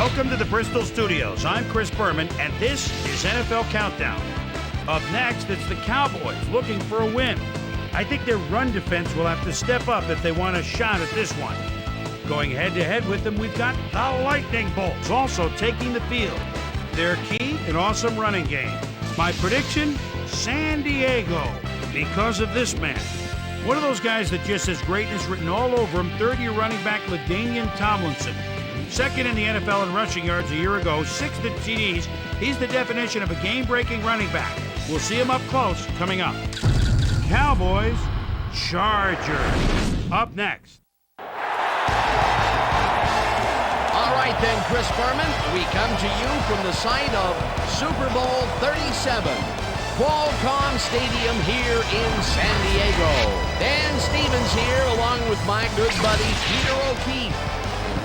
Welcome to the Bristol Studios. I'm Chris Berman, and this is NFL Countdown. Up next, it's the Cowboys looking for a win. I think their run defense will have to step up if they want a shot at this one. Going head-to-head with them, we've got the Lightning Bolts also taking the field. Their key, an awesome running game. My prediction, San Diego, because of this man. One of those guys that just has greatness written all over him, third-year running back LaDainian Tomlinson. Second in the NFL in rushing yards a year ago, sixth in TDs. He's the definition of a game-breaking running back. We'll see him up close coming up. Cowboys, Chargers. Up next. All right then, Chris Berman, we come to you from the site of Super Bowl 37. Qualcomm Stadium here in San Diego. Dan Stevens here along with my good buddy Peter O'Keefe.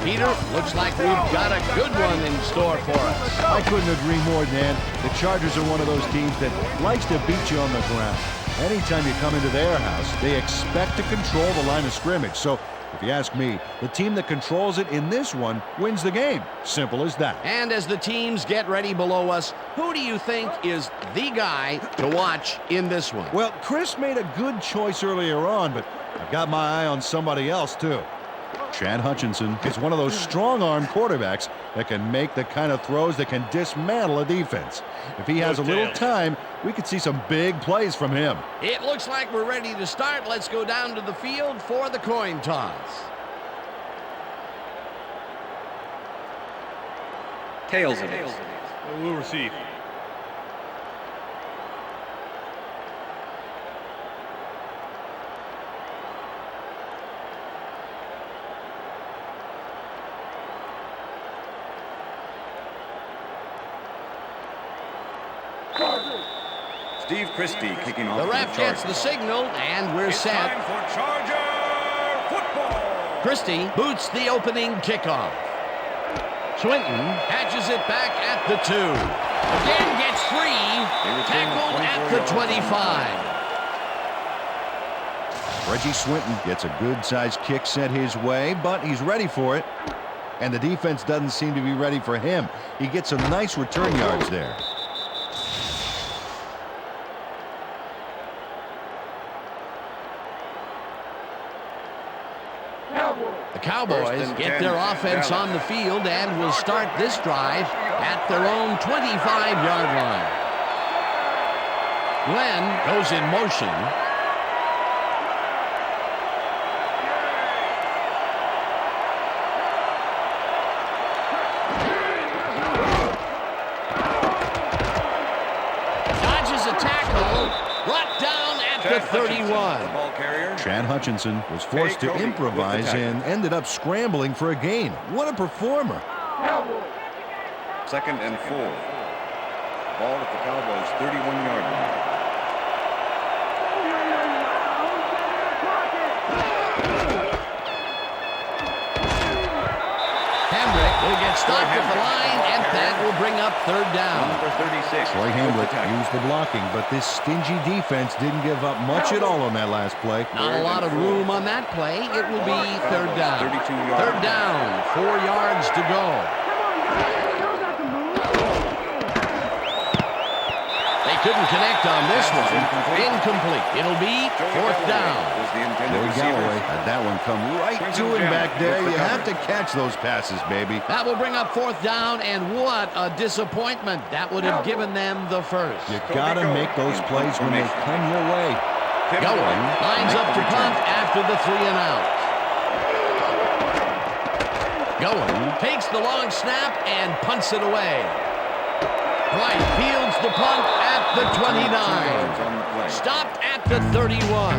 Peter, looks like we've got a good one in store for us. I couldn't agree more, Dan. The Chargers are one of those teams that likes to beat you on the ground. Anytime you come into their house, they expect to control the line of scrimmage. So, if you ask me, the team that controls it in this one wins the game. Simple as that. And as the teams get ready below us, who do you think is the guy to watch in this one? Well, Chris made a good choice earlier on, but I've got my eye on somebody else, too. Chad Hutchinson is one of those strong-arm quarterbacks that can make the kind of throws that can dismantle a defense. If he has a little time, we could see some big plays from him. It looks like we're ready to start. Let's go down to the field for the coin toss. Tails it is. We'll receive. Steve Christie kicking off. The ref gets the signal, and we're set. Time for Charger football. Christie boots the opening kickoff. Swinton catches it back at the 2. Again gets free. Tackled at the 25. Reggie Swinton gets a good-sized kick sent his way, but he's ready for it. And the defense doesn't seem to be ready for him. He gets some nice return yards there. The Cowboys get their offense on the field and will start this drive at their own 25-yard line. Glenn goes in motion. Dodges a tackle, brought down at the 31. Chad Hutchinson was forced to improvise and ended up scrambling for a gain. What a performer. 2nd and 4. Ball at the Cowboys' 31-yard line. Hambrick will get stopped at the line, and that will bring up 3rd down. Number 36. Troy Hambrick used the blocking, but this stingy defense didn't give up much at all on that last play. Not a lot of room on that play. It will be 3rd down. 3rd down, 4 yards to go. They couldn't connect on this one. Incomplete. It'll be 4th down. Joey Galloway had that one come right to him back there. You have to catch those passes, baby. That will bring up 4th down, and what a disappointment. That would have given them the first. You got to make those plays when they come your way. Gowan lines up to punt after the 3 and out. Gowan takes the long snap and punts it away. White fields the punt at the 29. Stopped at the 31.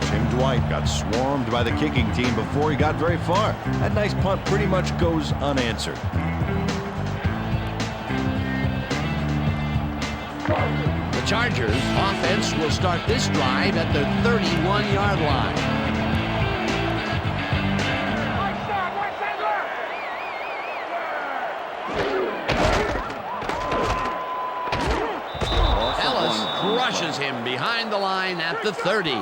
Tim Dwight got swarmed by the kicking team before he got very far. That nice punt pretty much goes unanswered. The Chargers offense will start this drive at their 31-yard line. Crushes him behind the line at the 30.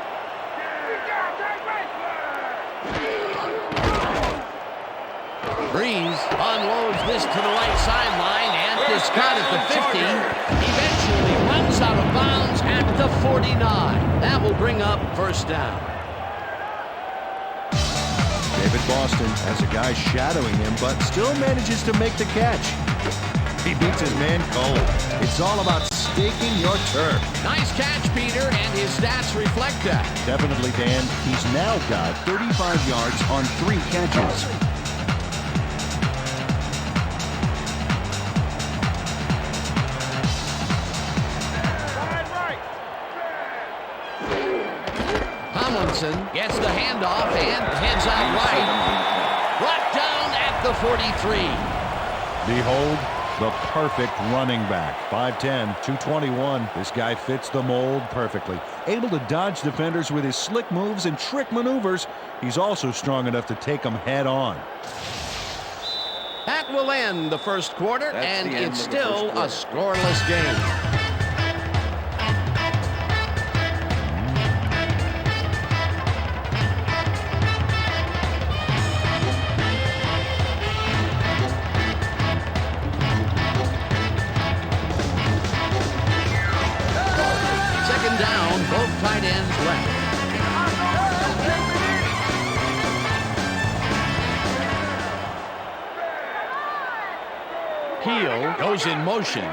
Breeze unloads this to the right sideline, and it's caught at the 50. Eventually runs out of bounds at the 49. That will bring up first down. David Boston has a guy shadowing him, but still manages to make the catch. He beats his man cold. It's all about staking your turf. Nice catch, Peter, and his stats reflect that. Definitely, Dan. He's now got 35 yards on 3 catches. Tomlinson gets the handoff and heads out right. Brought down at the 43. Behold, the perfect running back. 5'10", 221. This guy fits the mold perfectly. Able to dodge defenders with his slick moves and trick maneuvers. He's also strong enough to take them head on. That will end the first quarter, and it's still a scoreless game. Both tight ends left. Heel goes in motion.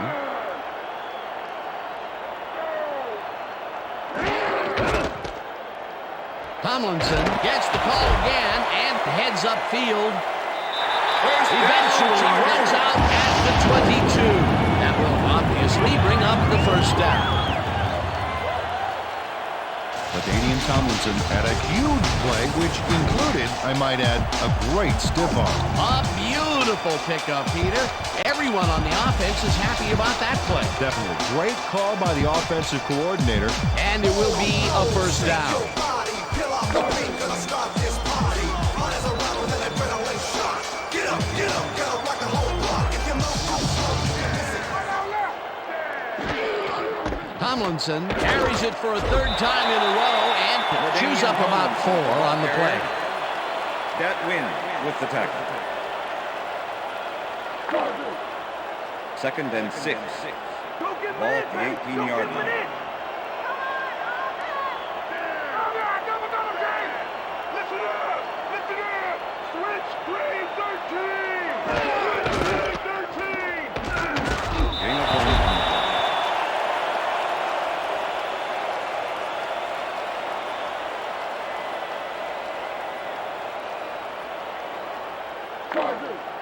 Tomlinson gets the call again and heads upfield. Eventually runs out at the 22. That will obviously bring up the first down. LaDainian Tomlinson had a huge play, which included, I might add, a great stiff arm. A beautiful pickup, Peter. Everyone on the offense is happy about that play. Definitely. Great call by the offensive coordinator. And it will be a first down. Tomlinson carries it for a third time in a row and chews up about 4 on the play. That win with the tackle. 2nd and 6. Ball at the 18-yard line.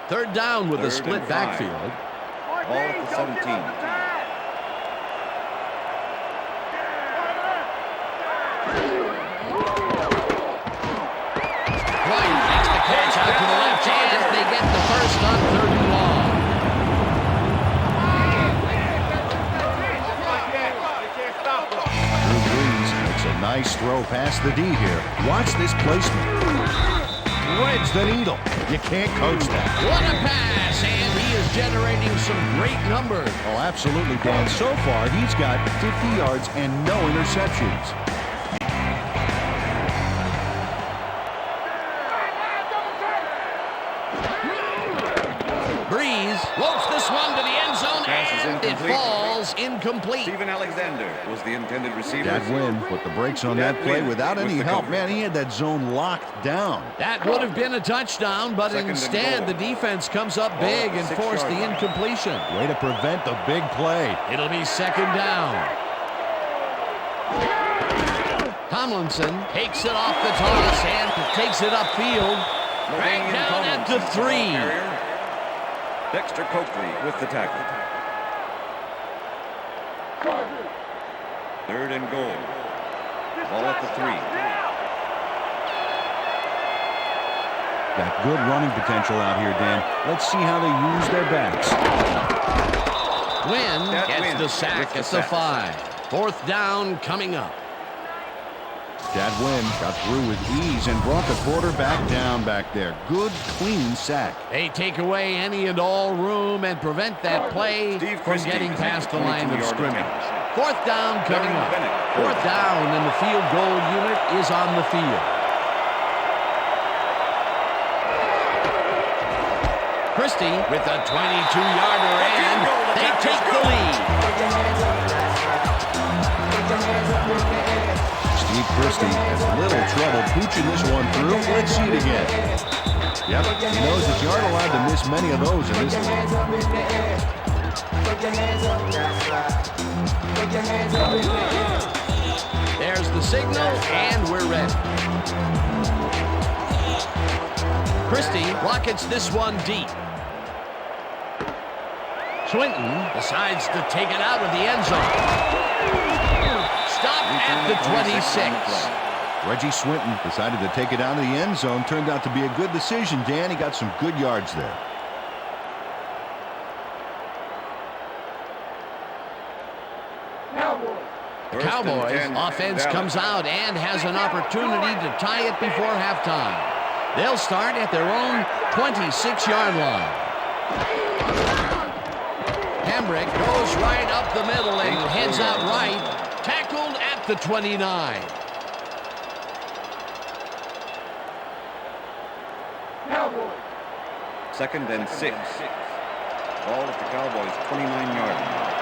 Third down with a split backfield. Ball at the 17. White makes the catch out to the left hand. They get the first on 3rd and long. Drew Brees makes a nice throw past the D here. Watch this placement. Threads the needle. You can't coach that. What a pass, and he is generating some great numbers. Oh, absolutely, Dan. So far, he's got 50 yards and no interceptions. Breeze floats this one to the end zone, and it falls incomplete. Stephen Alexander was the intended receiver. That win put the brakes on that play without any help. Man, he had that zone locked down. That would have been a touchdown, but instead the defense comes up big and forced the incompletion. Way to prevent the big play. It'll be 2nd down. Tomlinson takes it off the toss and takes it upfield. Right down at the 3. Dexter Coakley with the tackle. 3rd and goal. Ball at the 3. Got good running potential out here, Dan. Let's see how they use their backs. Wynn gets the sack at the 5. 4th down coming up. Chad Wynn got through with ease and brought the quarterback down back there. Good, clean sack. They take away any and all room and prevent that play from getting past the line of scrimmage. 4th down coming up. 4th down, and the field goal unit is on the field. Christie with a 22-yarder, and they take the lead. Steve Christie has little trouble pooching this one through. Let's see it again. Yep, he knows that you aren't allowed to miss many of those in this league. There's the signal, and we're ready. Christie rockets this one deep. Swinton decides to take it out of the end zone. Stop at the 26. Reggie Swinton decided to take it out of the end zone. Turned out to be a good decision, Dan. He got some good yards there. The Cowboys offense comes out and has an opportunity to tie it before halftime. They'll start at their own 26-yard line. Hambrick goes right up the middle and heads out right. Tackled at the 29. Second and 6. Ball at the Cowboys' 29-yard line.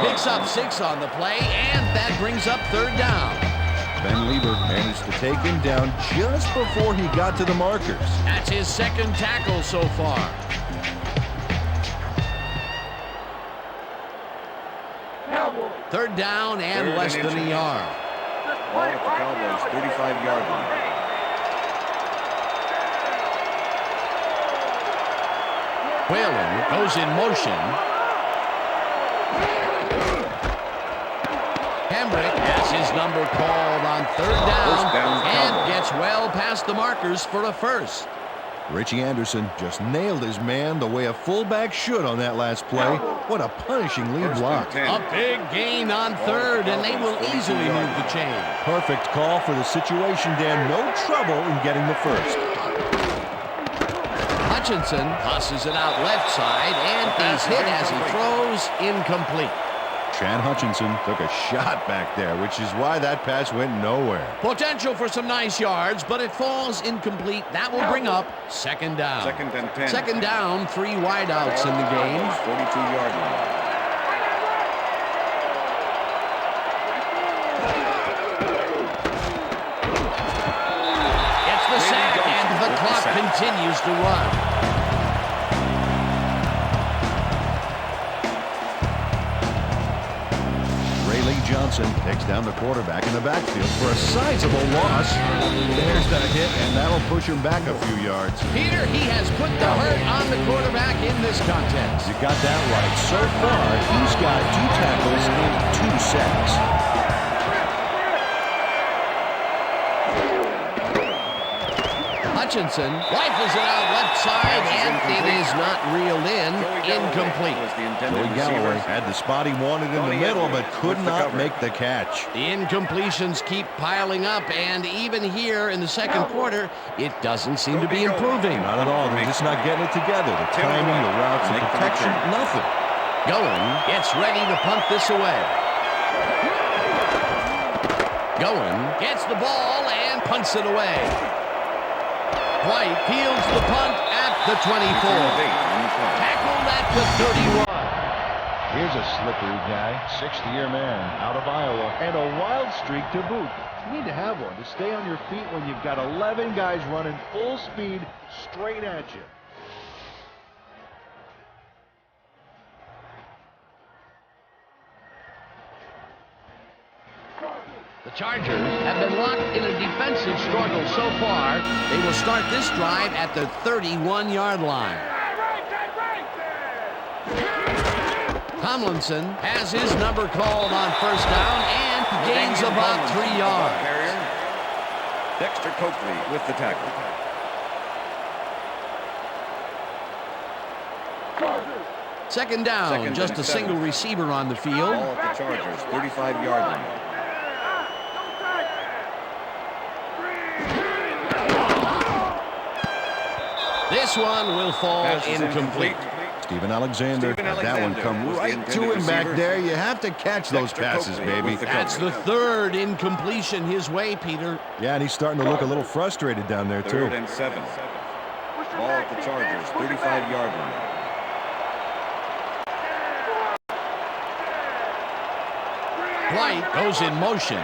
Picks up 6 on the play, and that brings up third down. Ben Lieber managed to take him down just before he got to the markers. That's his second tackle so far. Third down and less than a yard. Ball at the Cowboys' 35-yard line. Whalen goes in motion. Hambrick has his number called on third down and gets well past the markers for a first. Richie Anderson just nailed his man the way a fullback should on that last play. What a punishing lead block. A big gain on third, and they will easily move the chain. Perfect call for the situation, Dan. No trouble in getting the first. Hutchinson tosses it out left side, and he's hit as he throws, incomplete. Chan Hutchinson took a shot back there, which is why that pass went nowhere. Potential for some nice yards, but it falls incomplete. That will bring up second down. Second and 10. Second down, 3 wideouts in the game. 42-yard line. Gets the sack, and the clock continues to run. Johnson takes down the quarterback in the backfield for a sizable loss. There's the hit, and that'll push him back a few yards. Peter, he has put the hurt on the quarterback in this contest. You got that right. So far, he's got 2 tackles and 2 sacks. Hutchinson rifles it out left side, and it is not reeled in. Incomplete. Joey Galloway had the spot he wanted in the middle, but could not make the catch. The incompletions keep piling up, and even here in the second quarter, it doesn't seem to be improving. Not at all. They're just not getting it together. The timing, the routes, the protection, nothing. Goen gets ready to punt this away. Goen gets the ball and punts it away. White fields the punt at the 24. Tackled at the 31. Here's a slippery guy, 60-year man, out of Iowa, and a wild streak to boot. You need to have one to stay on your feet when you've got 11 guys running full speed straight at you. The Chargers have been locked in a defensive struggle so far. They will start this drive at the 31-yard line. Tomlinson has his number called on first down and gains about 3 yards. Dexter Coakley with the tackle. Second down, just a single receiver on the field. Ball at the Chargers, 35-yard line. This one will fall incomplete. Stephen Alexander. Had that one come right to him back there. You have to catch those passes, baby. That's the third incompletion his way, Peter. Yeah, and he's starting to look a little frustrated down there, too. 3rd and 7. Ball at the Chargers, 35-yard line. White goes in motion.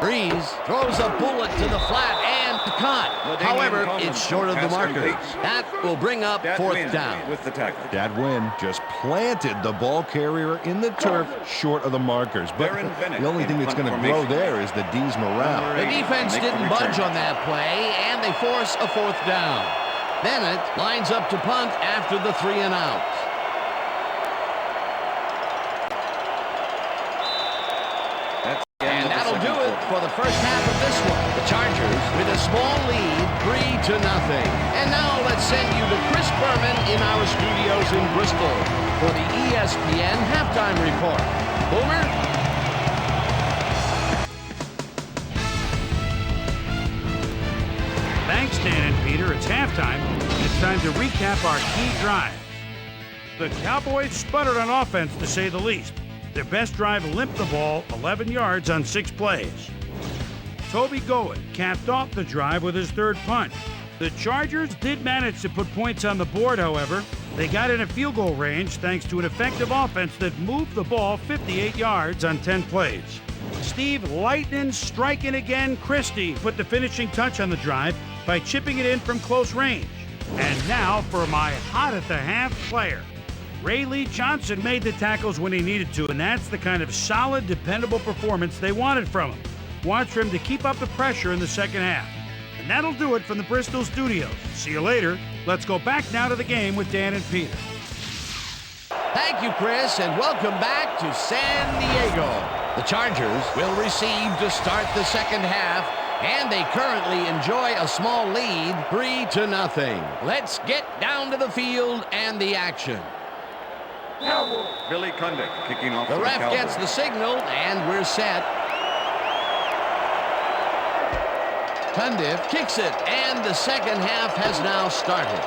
Breeze throws a bullet to the flat and caught. However, it's short of the marker. That will bring up 4th down. With the tackle. That win just planted the ball carrier in the turf short of the markers. But the only thing that's going to grow there is the D's morale. The defense didn't budge on that play, and they force a 4th down. Bennett lines up to punt after the 3 and out. And that'll do it for the first half of this one. The Chargers with a small lead, 3-0. And now let's send you to Chris Berman in our studios in Bristol for the ESPN halftime report. Boomer? Thanks, Dan and Peter. It's halftime. It's time to recap our key drives. The Cowboys sputtered on offense, to say the least. Their best drive limped the ball 11 yards on 6 plays. Toby Gowen capped off the drive with his 3rd punt. The Chargers did manage to put points on the board, however. They got in a field goal range thanks to an effective offense that moved the ball 58 yards on 10 plays. Steve Lightning striking again. Christie put the finishing touch on the drive by chipping it in from close range. And now for my hot at the half player. Ray Lee Johnson made the tackles when he needed to, and that's the kind of solid, dependable performance they wanted from him. Watch for him to keep up the pressure in the second half. And that'll do it from the Bristol studios. See you later. Let's go back now to the game with Dan and Peter. Thank you, Chris, and welcome back to San Diego. The Chargers will receive to start the second half, and they currently enjoy a small lead, 3-0. Let's get down to the field and the action. Billy Cundiff kicking off. The ref gets the signal, and we're set. Cundiff kicks it, and the second half has now started.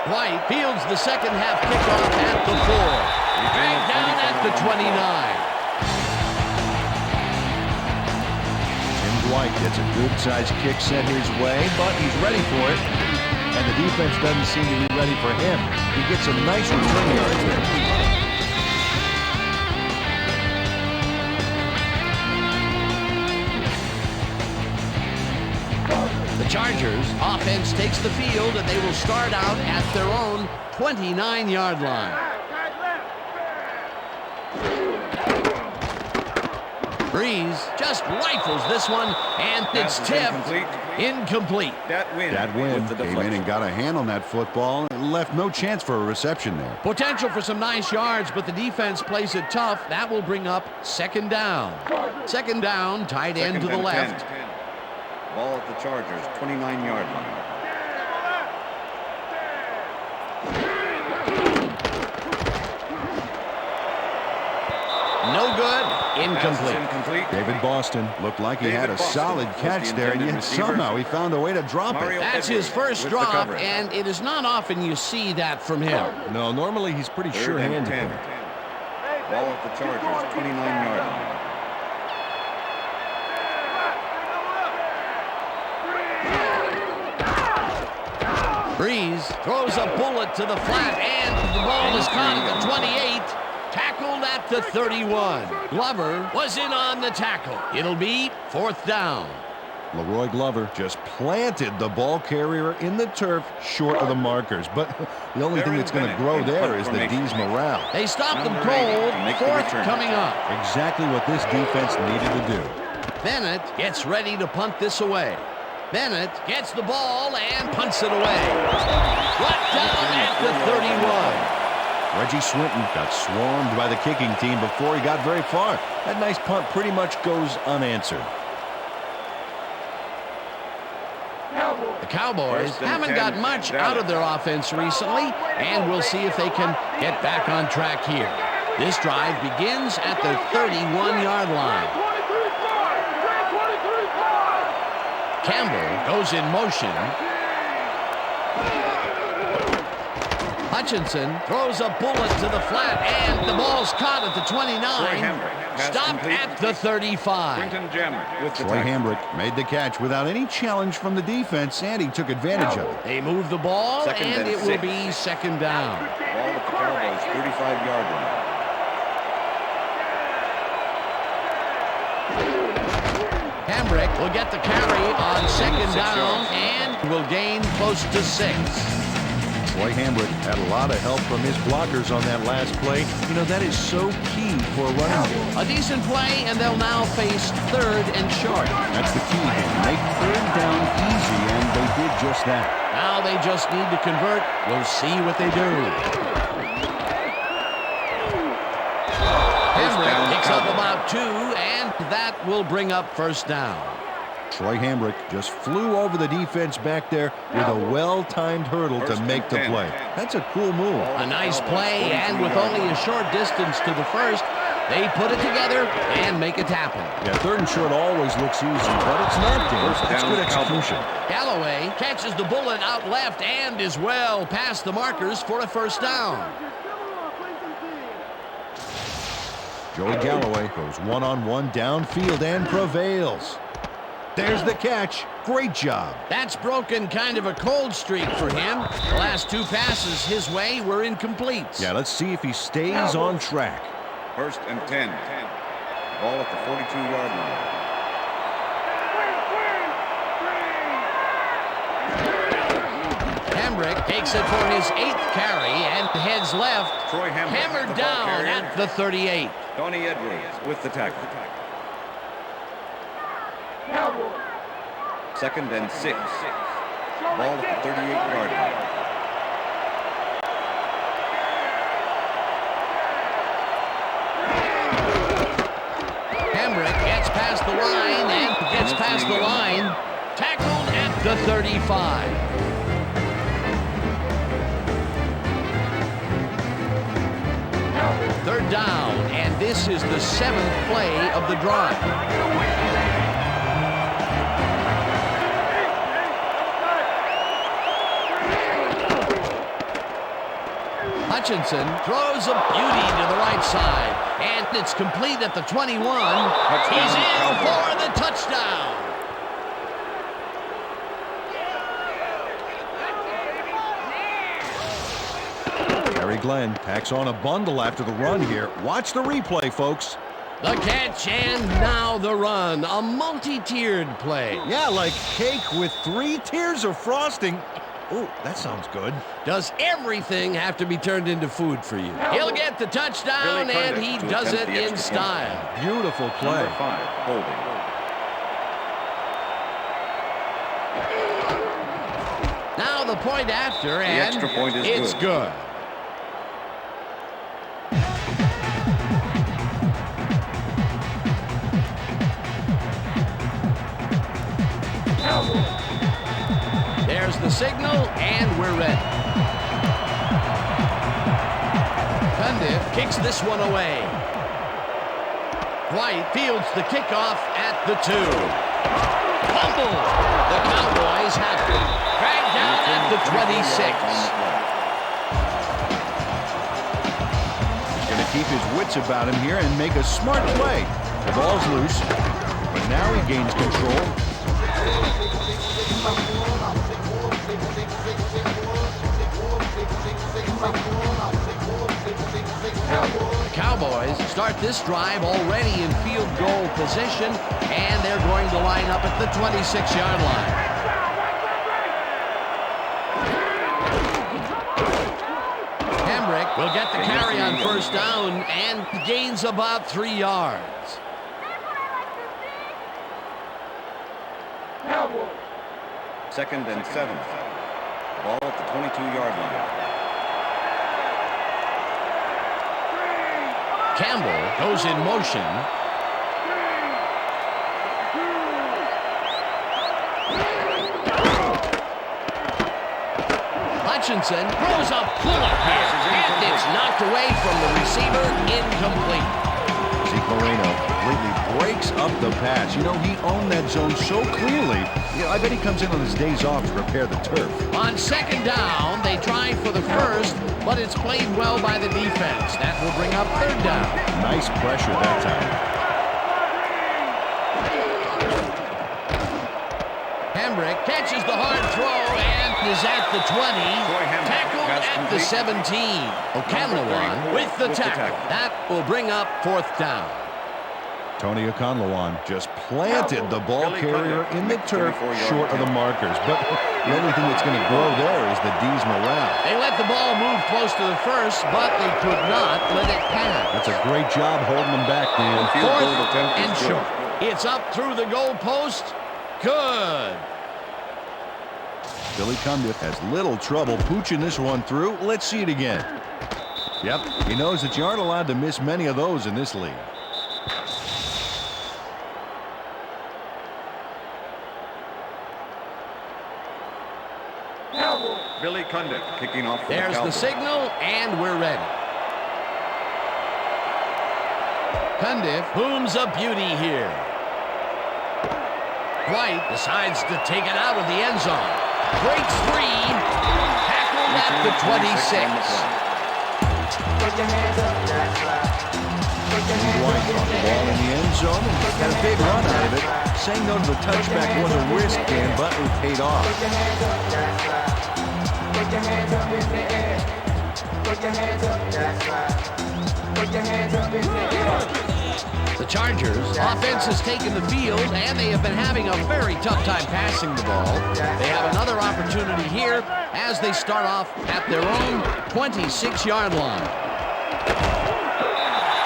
White fields the second half kickoff at the 4. Dragged down at the 29. Tim Dwight gets a good-sized kick sent his way, but he's ready for it. And the defense doesn't seem to be ready for him. He gets some nice return yards there. The Chargers offense takes the field, and they will start out at their own 29-yard line. Breeze just rifles this one, and it's tipped. Incomplete. That win Came in and got a hand on that football and left no chance for a reception there. Potential for some nice yards, but the defense plays it tough. That will bring up 2nd down. 2nd down, tight end to the left. 10. Ball at the Chargers, 29-yard line. No good. Incomplete. David Boston looked like he had a solid catch there, and yet somehow he found a way to drop it. That's his first drop, and it is not often you see that from him. No, normally he's pretty sure-handed. Ball at the Chargers, 29-yard line. Breeze throws a bullet to the flat, and the ball is caught at the 28. Tackled at the 31. Glover was in on the tackle. It'll be 4th down. Leroy Glover just planted the ball carrier in the turf short of the markers. But the only thing that's going to grow there is the D's morale. They stopped them cold. 4th coming up. Exactly what this defense needed to do. Bennett gets ready to punt this away. Bennett gets the ball and punts it away. Brought down at the 31. Reggie Swinton got swarmed by the kicking team before he got very far. That nice punt pretty much goes unanswered. The Cowboys haven't got much out of their offense recently, and we'll see if they can get back on track here. This drive begins at the 31-yard line. Campbell goes in motion. Hutchinson throws a bullet to the flat, and the ball's caught at the 29. Stopped at the 35. Troy Hambrick made the catch without any challenge from the defense, and he took advantage of it. They move the ball, Second and and it will 6. be second down. Ball at the Cowboys 35-yard line. Hambrick will get the carry on second down and will gain close to 6. Troy Hambrick had a lot of help from his blockers on that last play. You know, that is so key for a running game. A decent play, and they'll now face third and short. That's the key. Make third down easy, and they did just that. Now they just need to convert. We'll see what they do. Hambrick picks up about 2, and that will bring up first down. Troy Hambrick just flew over the defense back there with a well-timed hurdle to make the play. That's a cool move. A nice play, and with only a short distance to the first, they put it together and make it happen. Yeah, third and short always looks easy, but it's not, Dave. That's good execution. Galloway catches the bullet out left and is well past the markers for a first down. Joey Galloway goes one-on-one downfield and prevails. There's the catch. Great job. That's broken kind of a cold streak for him. The last 2 passes his way were incomplete. Yeah, let's see if he stays on track. First and 10. Ball at the 42-yard line. Hambrick takes it for his 8th carry and heads left. Troy Hambrick, hammered the ball down carrier. at the 38. Donnie Edwards with the tackle. Second and 6. Ball at the 38-yard line. Hambrick gets past the line and gets past the line. Tackled at the 35. Third down, and this is the 7th play of the drive. Hutchinson throws a beauty to the right side, and it's complete at the 21. He's in for the touchdown. Gary Glenn packs on a bundle after the run here. Watch the replay, folks. The catch and now the run. A multi-tiered play. Yeah, like cake with 3 tiers of frosting. Oh, that sounds good. Does everything have to be turned into food for you? He'll get the touchdown, and he does it in style. Beautiful play. Number 5, holding. Now the point after, and extra point is it's good. There's the signal, and we're ready. Cundiff kicks this one away. White fields the kickoff at the 2. Fumble! The Cowboys have it. Dragged down at the 26. He's going to keep his wits about him here and make a smart play. The ball's loose, but now he gains control. The Cowboys start this drive already in field goal position, and they're going to line up at the 26-yard line. Hambrick will get the carry on first down and gains about 3 yards. Second and 7. Ball at the 22-yard line. Campbell goes in motion. Hutchinson throws a bullet here, and it's knocked away from the receiver, incomplete. Zeke Moreno completely breaks up the pass. You know, he owned that zone so clearly. I bet he comes in on his days off to repair the turf. On second down, they try for the first, but it's played well by the defense. That will bring up third down. Nice pressure that time. Hambrick catches the hard throw and is at the 20. Tackled at the 17. O'Conlon with the tackle. That will bring up fourth down. Tony O'Conlon just planted the ball carrier in the turf short of the markers. But the only thing that's going to grow there is the D's morale. They let the ball move close to the first, but they could not let it pass. That's a great job holding them back, Dan. Fourth and short. It's up through the goal post. Good. Billy Cundiff has little trouble pooching this one through. Let's see it again. Yep, he knows that you aren't allowed to miss many of those in this league. Billy Cundiff kicking off. There's the signal, and we're ready. Cundiff booms a beauty here. White decides to take it out of the end zone. Breaks free. Tackled at the 26. White got the ball in the end zone and got a big run out of it. Saying no to the touchback was a risk, Dan, but it paid off. Put your hands up in the air. Put your hands up, that's right. Put your hands up in the air. The Chargers offense has taken the field, and they have been having a very tough time passing the ball. They have another opportunity here as they start off at their own 26-yard line.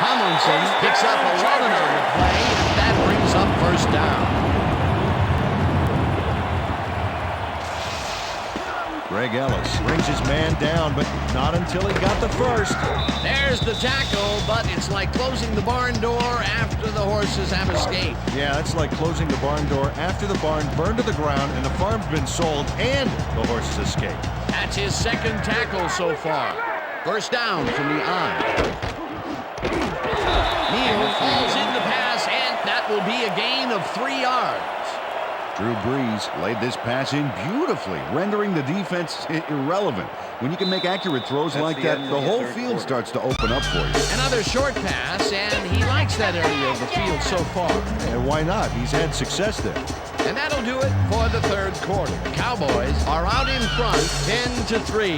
Tomlinson picks up 11 on the play, and that brings up first down. Greg Ellis brings his man down, but not until he got the first. There's the tackle, but it's like closing the barn door after the horses have escaped. Yeah, that's like closing the barn door after the barn burned to the ground and the farm's been sold and the horses escaped. That's his second tackle so far. First down from the eye. Neal falls in the pass, and that will be a gain of 3 yards. Drew Brees laid this pass in beautifully, rendering the defense irrelevant. When you can make accurate throws like that, the whole field starts to open up for you. Another short pass, and he likes that area of the field so far. And why not? He's had success there. And that'll do it for the third quarter. The Cowboys are out in front, 10-3.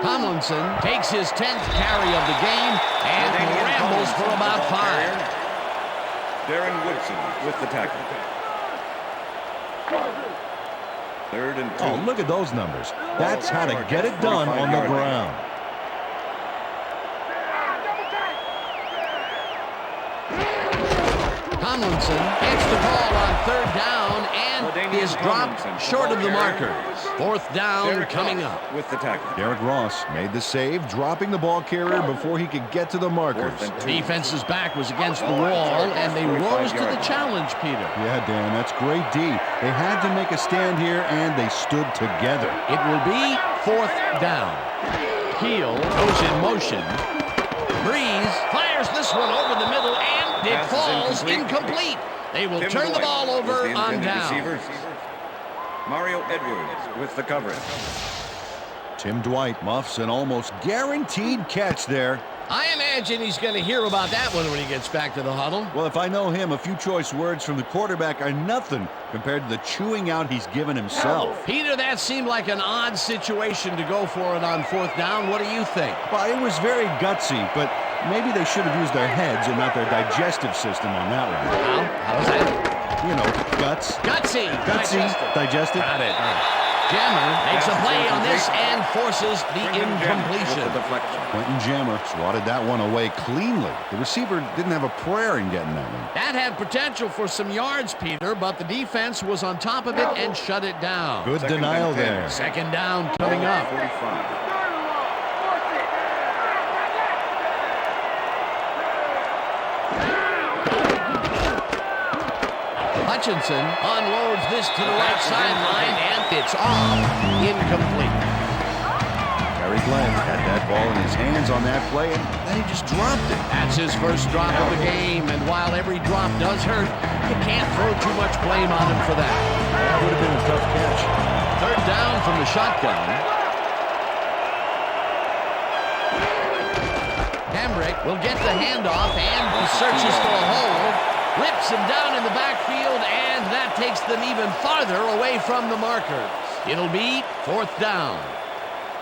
Tomlinson takes his 10th carry of the game and rambles for about 5. Darren Woodson with the tackle. 3rd and 2. Oh, look at those numbers. That's how to get it done on the ground. Tomlinson gets the call on 3rd down and is dropped short of the marker. 4th down coming up. With the tackle. Derek Ross made the save, dropping the ball carrier before he could get to the markers. Defense's back was against the wall, and they rose to the challenge, Peter. Yeah, Dan, that's great D. They had to make a stand here, and they stood together. It will be 4th down. Heel goes in motion. Breeze fires this one over the middle, and it falls incomplete. They will turn the ball over on down. Mario Edwards with the coverage. Tim Dwight muffs an almost guaranteed catch there. I imagine he's going to hear about that one when he gets back to the huddle. Well, if I know him, a few choice words from the quarterback are nothing compared to the chewing out he's given himself. Peter, that seemed like an odd situation to go for it on 4th down. What do you think? Well, it was very gutsy, but maybe they should have used their heads and not their digestive system on that one. How was that? You know, guts. Gutsy. Digestive. Got it. Jammer makes a play on this and forces the incompletion. Quentin Jammer swatted that one away cleanly. The receiver didn't have a prayer in getting that one. That had potential for some yards, Peter, but the defense was on top of it and shut it down. Good denial there. 2nd down coming up. 45. Hutchinson unloads this to the right sideline, and it's off. Incomplete. Gary Glenn had that ball in his hands on that play, and then he just dropped it. That's his first drop of the game, and while every drop does hurt, you can't throw too much blame on him for that. That would have been a tough catch. Third down from the shotgun. Hamrick will get the handoff, and he searches for a hole. Rips him down in the backfield, and that takes them even farther away from the markers. It'll be fourth down.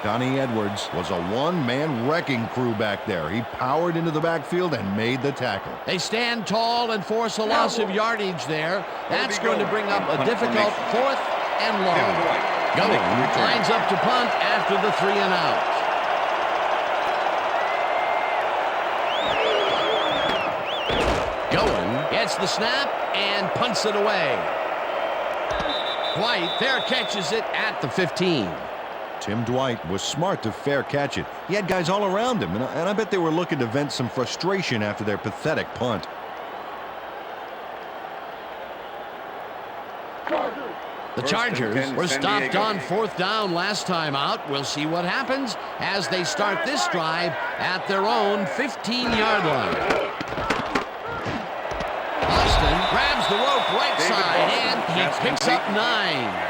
Donnie Edwards was a one-man wrecking crew back there. He powered into the backfield and made the tackle. They stand tall and force a loss of yardage there. That's going to bring up a difficult fourth and long. Going lines up to punt after the 3 and out. Going gets the snap and punts it away. White fair catches it at the 15. Tim Dwight was smart to fair catch it. He had guys all around him, and I bet they were looking to vent some frustration after their pathetic punt. The Chargers were stopped on fourth down last time out. We'll see what happens as they start this drive at their own 15-yard line. Austin grabs the rope right side, and he picks up 9.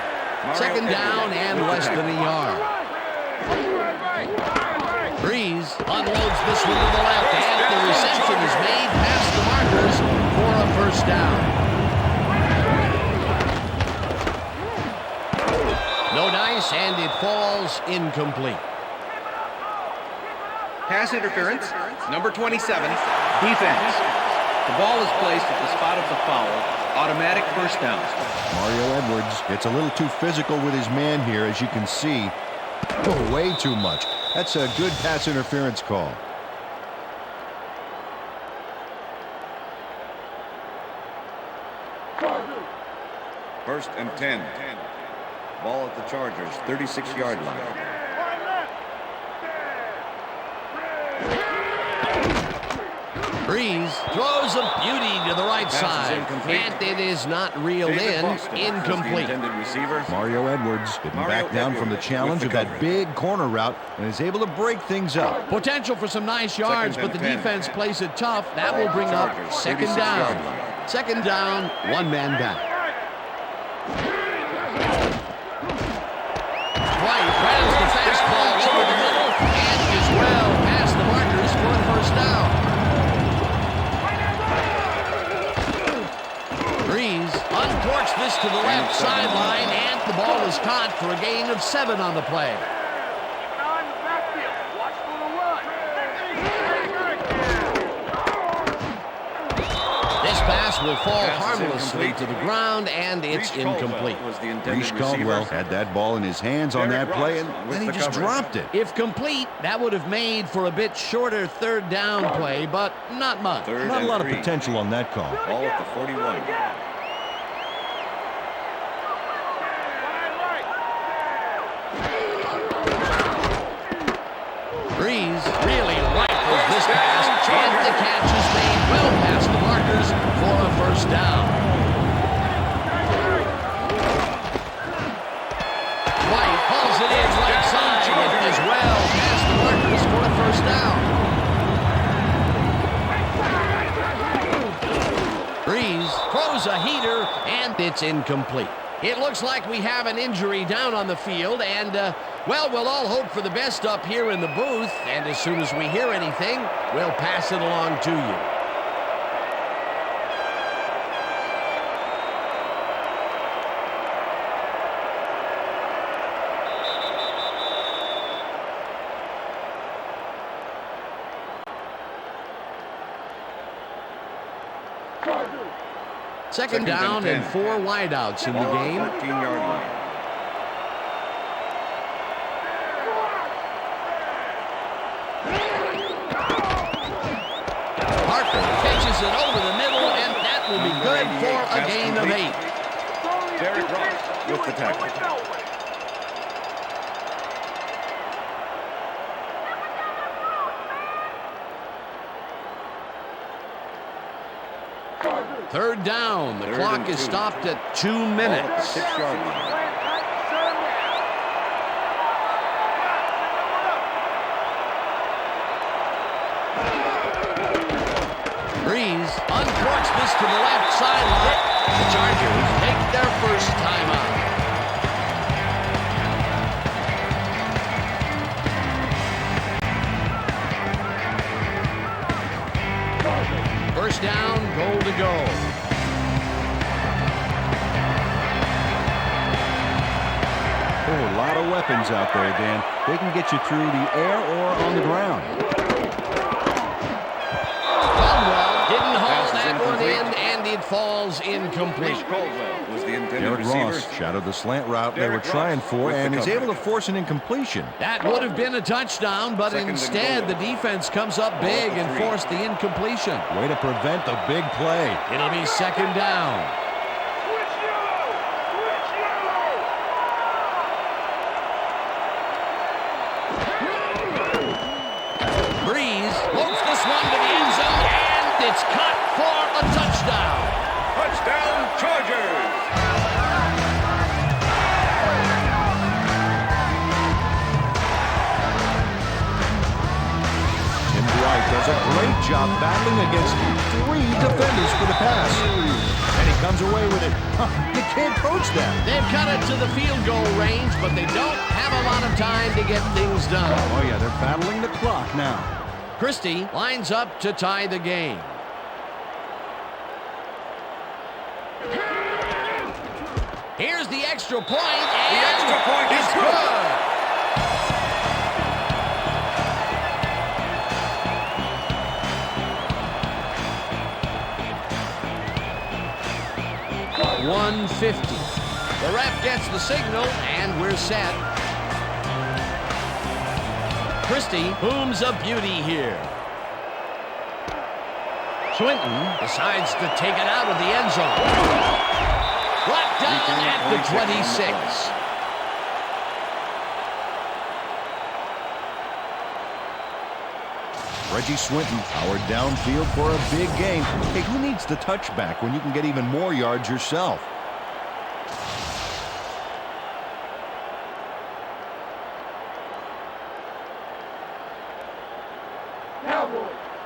Second down and less than a yard. Breeze unloads this one to the left, and the reception is made past the markers for a first down. No dice, and it falls incomplete. Pass interference, number 27, defense. The ball is placed at the spot of the foul. Automatic first down. Mario Edwards gets a little too physical with his man here, as you can see. Oh, way too much. That's a good pass interference call. First and 10. Ball at the Chargers, 36-yard line. Breeze throws a beauty to the right side, and it is not reeled in. Incomplete. Mario Edwards getting back down from the challenge of that big corner route and is able to break things up. Potential for some nice yards, but the defense plays it tough. That will bring up second down. Second down, one man back. White grabs the fastball over the middle and is well past the markers for a first down. Breeze uncorks this to the left sideline, and the ball is caught for a gain of 7 on the play. This pass will fall harmlessly to the ground, and it's incomplete. Reese Caldwell had that ball in his hands on that play, and then he just dropped it. If complete, that would have made for a bit shorter third down play, but not much. Not a lot of potential on that call. Ball at the 41. Breeze really rifles this pass, and the catch is made well past the markers for a first down. White hauls it in right side, and is well past the markers for a first down. Breeze throws a heater, and it's incomplete. It looks like we have an injury down on the field, and, well, we'll all hope for the best up here in the booth, and as soon as we hear anything, we'll pass it along to you. Second down and 4 wideouts in the game. 13-yard line. Parker catches it over the middle, and that will be good for a gain of 8. Derek Ross with the tackle. Third down. The Third clock and is 2. stopped at 2 Ball at the minutes. 6-yard line. Breeze uncorks this to the left sideline. The Chargers take their first timeout. First down, goal to go. Oh, a lot of weapons out there, Dan. They can get you through the air or on the ground. Caldwell didn't haul Pass is that one in, incomplete. and it falls incomplete. Reese Caldwell was the intended Derek receiver. Ross shadowed the slant route they were Derek trying Ross for, with the and is able to coverage. force an incompletion. That would have been a touchdown, but Second and instead the goal. defense comes up Ball big at the and 3. forced the incompletion. Way to prevent the big play. It'll be second down. Breeze floats this one to the end zone, and it's caught for a touchdown. Touchdown, Chargers! Tim Dwight does a great job battling against 3 defenders for the pass. And he comes away with it. Huh, you can't coach that. They've cut it to the field goal range, but they don't have a lot of time to get things done. Oh, yeah, they're battling the clock now. Christie lines up to tie the game. Here's the extra point, and The extra point is it's good. good. $150. The ref gets the signal, and we're set. Christie booms a beauty here. Swinton decides to take it out of the end zone. Brought down at the 26. Reggie Swinton powered downfield for a big gain. Hey, who needs the touchback when you can get even more yards yourself?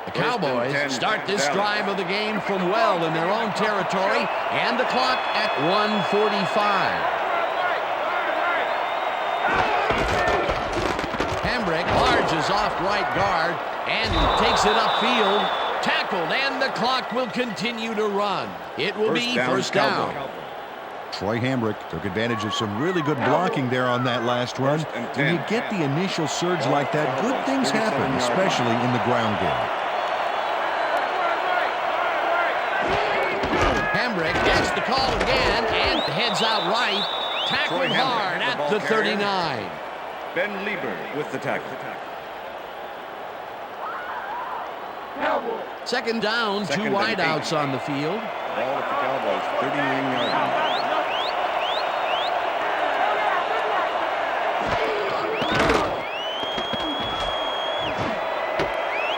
The Cowboys start this drive of the game from well in their own territory, and the clock at 1:45. Hambrick larges off right guard and takes it upfield. Tackled, and the clock will continue to run. It will be first down. Troy Hambrick took advantage of some really good blocking there on that last run. First and When you 10. get the initial surge like that, good things happen, especially in the ground game. Hambrick gets the call again and heads out right. Tackled Troy Hambrick, hard the at ball the carrier. 39. Ben Lieber with the tackle. Second down, Second two and wideouts on the field. Ball at the Cowboys 39-yard line.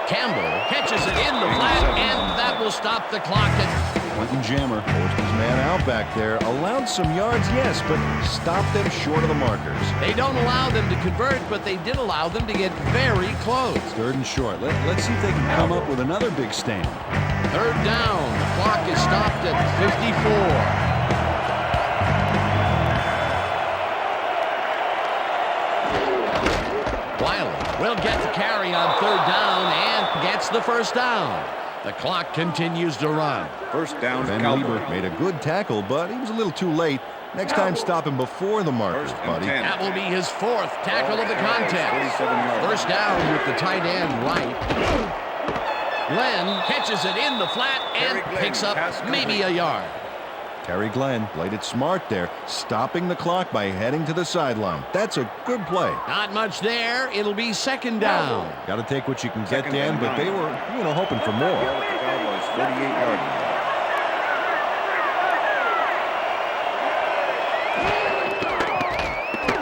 Campbell catches it in the flat, and that will stop the clock at Quentin Jammer forced his man out back there, allowed some yards, yes, but stopped them short of the markers. They don't allow them to convert, but they did allow them to get very close. Third and short. Let's see if they can come up with another big stand. Third down. The clock is stopped at 54. Wiley will get the carry on third down and gets the first down. The clock continues to run. First down, Ben Cowboys. Lieber made a good tackle, but he was a little too late. Next time, stop him before the markers, First and buddy. 10. That will be his fourth tackle of the contest. 47-yard line. First down with the tight end right. Glenn catches it in the flat and Terry Glenn, picks up pass maybe complete. a yard. Terry Glenn played it smart there, stopping the clock by heading to the sideline. That's a good play. Not much there. It'll be second down. Got to take what you can get, Second Dan, and but 9. they were, hoping for more. Ball at the Cowboys 48-yard line.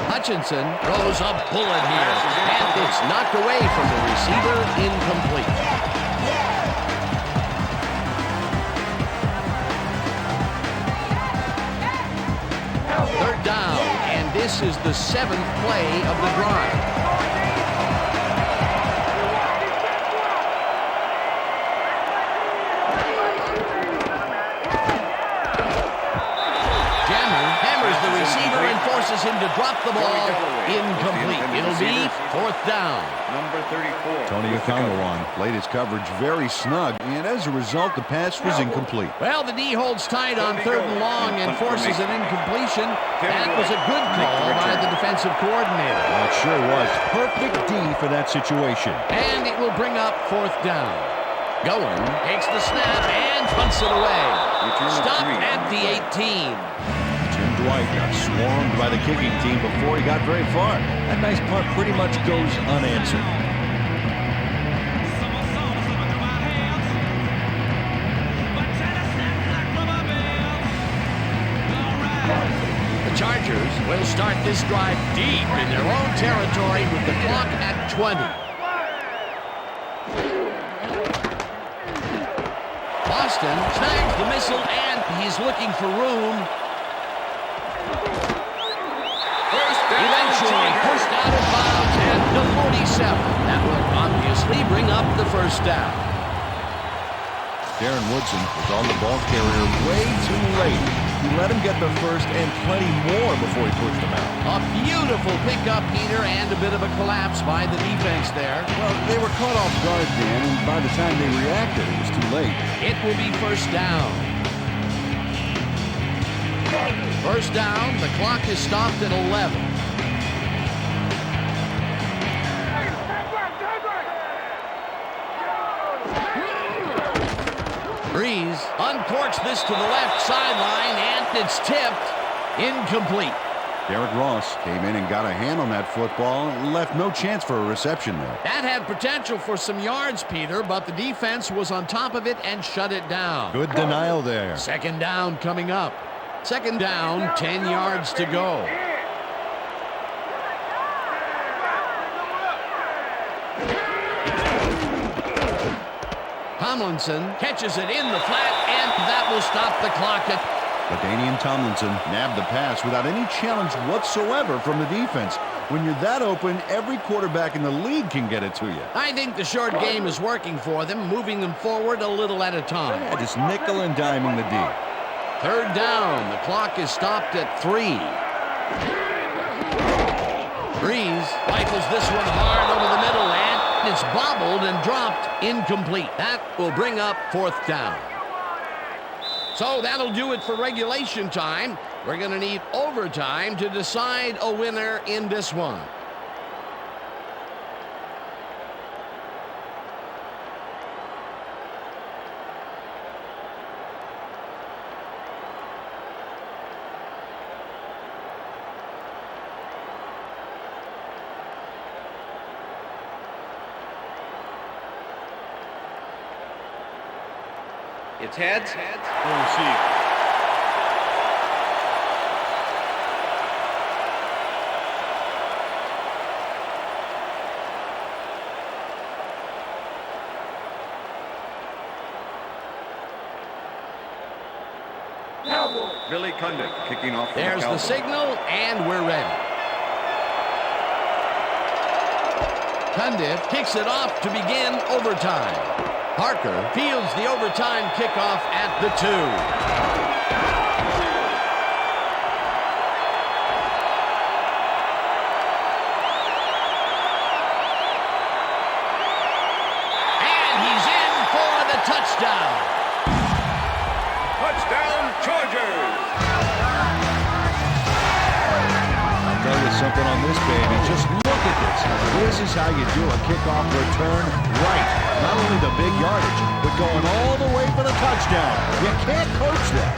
Hutchinson throws a bullet here, and it's knocked away from the receiver, incomplete. this is the 7th play of the drive. The receiver and forces him to drop the ball. Incomplete. It'll be 4th down. Number 34. Tony Ekongowan played his coverage very snug, and as a result, the pass was incomplete. Well, the D holds tight on 3rd and long and forces an incompletion. That was a good call by the defensive coordinator. That sure was. Perfect D for that situation. And it will bring up 4th down. Going, takes the snap and punts it away. Stopped at the 18. Dwight got swarmed by the kicking team before he got very far. That nice punt pretty much goes unanswered. The Chargers will start this drive deep in their own territory with the clock at 20. Boston snags the missile and he's looking for room. Eventually pushed out of bounds at the 47. That will obviously bring up the 1st down. Darren Woodson was on the ball carrier way too late. He let him get the 1st and plenty more before he pushed him out. A beautiful pickup, Peter, and a bit of a collapse by the defense there. Well, they were caught off guard, Dan, and by the time they reacted, it was too late. It will be 1st down. 1st down, the clock is stopped at 11. Breeze uncorks this to the left sideline, and it's tipped. Incomplete. Derrick Ross came in and got a hand on that football and left no chance for a reception there. That had potential for some yards, Peter, but the defense was on top of it and shut it down. Good denial there. 2nd down coming up. 2nd down, 10 yards to go. Tomlinson catches it in the flat, and that will stop the clock. LaDainian Tomlinson nabbed the pass without any challenge whatsoever from the defense. When you're that open, every quarterback in the league can get it to you. I think the short game is working for them, moving them forward a little at a time. Yeah, just nickel and diming the D. 3rd down. The clock is stopped at 3. Breeze rifles this one hard over the middle, and it's bobbled and dropped. Incomplete. That will bring up 4th down. So that'll do it for regulation time. We're going to need overtime to decide a winner in this one. It's heads. Will receive. Billy Cundiff kicking off. There's the signal, and we're ready. Cundiff kicks it off to begin overtime. Parker fields the overtime kickoff at the 2. And he's in for the touchdown. Touchdown, Chargers! I'll tell you something on this, baby. Just look at this. This is how you do a kickoff return right. Not only the big yardage, but going all the way for the touchdown. You can't coach that.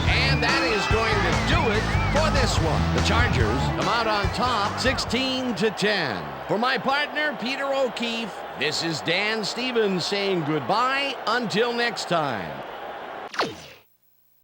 And that is going to do it for this one. The Chargers come out on top 16-10. For my partner, Peter O'Keefe, this is Dan Stevens saying goodbye until next time.